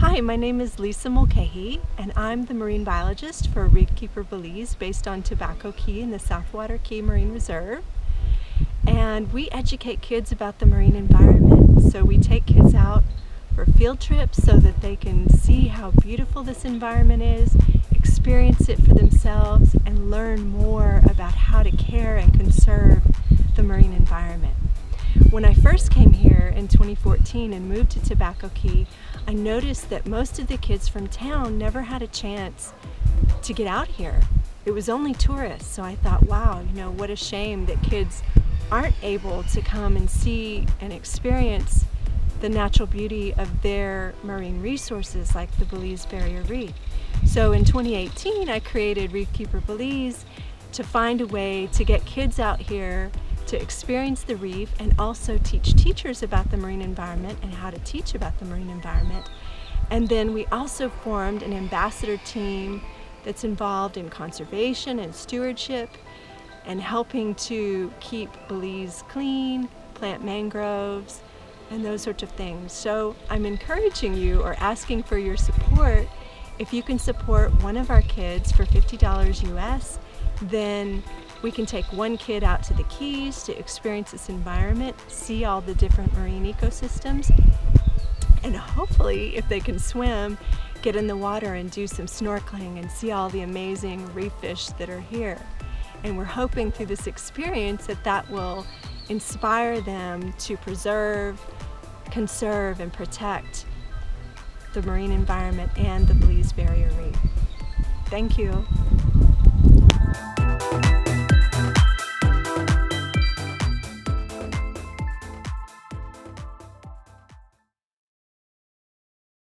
Hi, my name is Lisa Mulcahy, and I'm the marine biologist for ReefKeeper Belize based on Tobacco Key in the Southwater Key Marine Reserve. And we educate kids about the marine environment. So we take kids out for field trips so that they can see how beautiful this environment is, experience it for themselves, and learn more about how to care and conserve the marine environment. When I first came here in 2014 and moved to Tobacco Key, I noticed that most of the kids from town never had a chance to get out here. It was only tourists, so I thought, wow, what a shame that kids aren't able to come and see and experience the natural beauty of their marine resources like the Belize Barrier Reef. So in 2018, I created ReefKeeper Belize to find a way to get kids out here to experience the reef and also teach teachers about the marine environment and how to teach about the marine environment. And then we also formed an ambassador team that's involved in conservation and stewardship and helping to keep Belize clean, plant mangroves, and those sorts of things. So I'm encouraging you or asking for your support. If you can support one of our kids for $50 US, then we can take one kid out to the Keys to experience this environment, see all the different marine ecosystems, and hopefully, if they can swim, get in the water and do some snorkeling and see all the amazing reef fish that are here. And we're hoping through this experience that will inspire them to preserve, conserve, and protect the marine environment and the Belize Barrier Reef. Thank you.